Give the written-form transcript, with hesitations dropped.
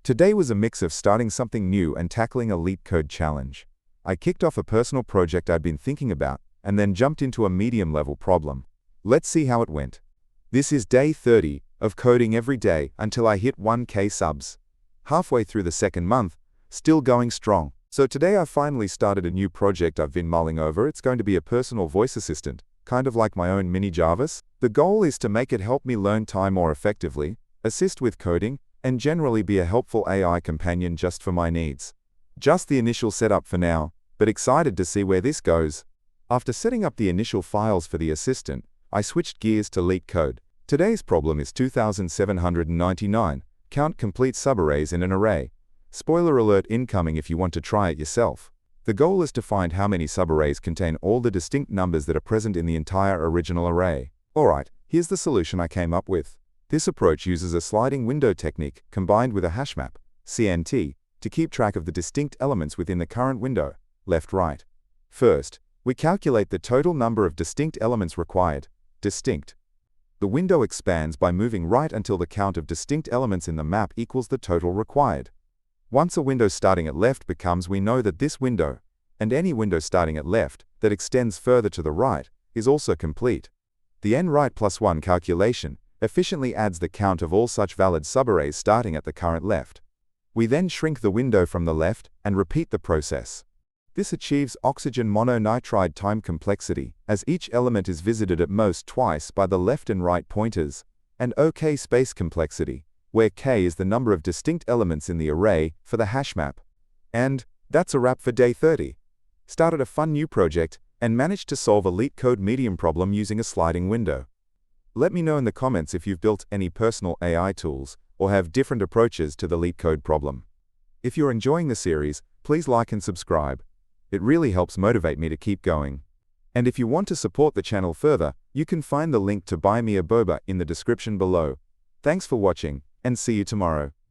Today was a mix of starting something new and tackling a LeetCode challenge. I kicked off a personal project I'd been thinking about, and then jumped into a medium-level problem. Let's see how it went. This is day 30 of coding every day until I hit 1K subs. Halfway through the second month, still going strong. So today I finally started a new project I've been mulling over. It's going to be a personal voice assistant, kind of like my own mini Jarvis. The goal is to make it help me learn time more effectively, assist with coding, and generally be a helpful AI companion just for my needs. Just the initial setup for now, but excited to see where this goes. After setting up the initial files for the assistant, I switched gears to LeetCode. Today's problem is 2799. Count complete subarrays in an array. Spoiler alert incoming if you want to try it yourself. The goal is to find how many subarrays contain all the distinct numbers that are present in the entire original array. Alright, here's the solution I came up with. This approach uses a sliding window technique combined with a hashmap, CNT, to keep track of the distinct elements within the current window, left-right. First, we calculate the total number of distinct elements required, distinct. The window expands by moving right until the count of distinct elements in the map equals the total required. Once a window starting at left becomes, we know that this window, and any window starting at left, that extends further to the right, is also complete. The n-right plus 1 calculation efficiently adds the count of all such valid subarrays starting at the current left. We then shrink the window from the left and repeat the process. This achieves oxygen mononitride time complexity, as each element is visited at most twice by the left and right pointers, and OK space complexity, where K is the number of distinct elements in the array for the hashmap. And that's a wrap for day 30. Started a fun new project and managed to solve a LeetCode medium problem using a sliding window. Let me know in the comments if you've built any personal AI tools or have different approaches to the LeetCode problem. If you're enjoying the series, please like and subscribe. It really helps motivate me to keep going. And if you want to support the channel further, you can find the link to buy me a boba in the description below. Thanks for watching, and see you tomorrow.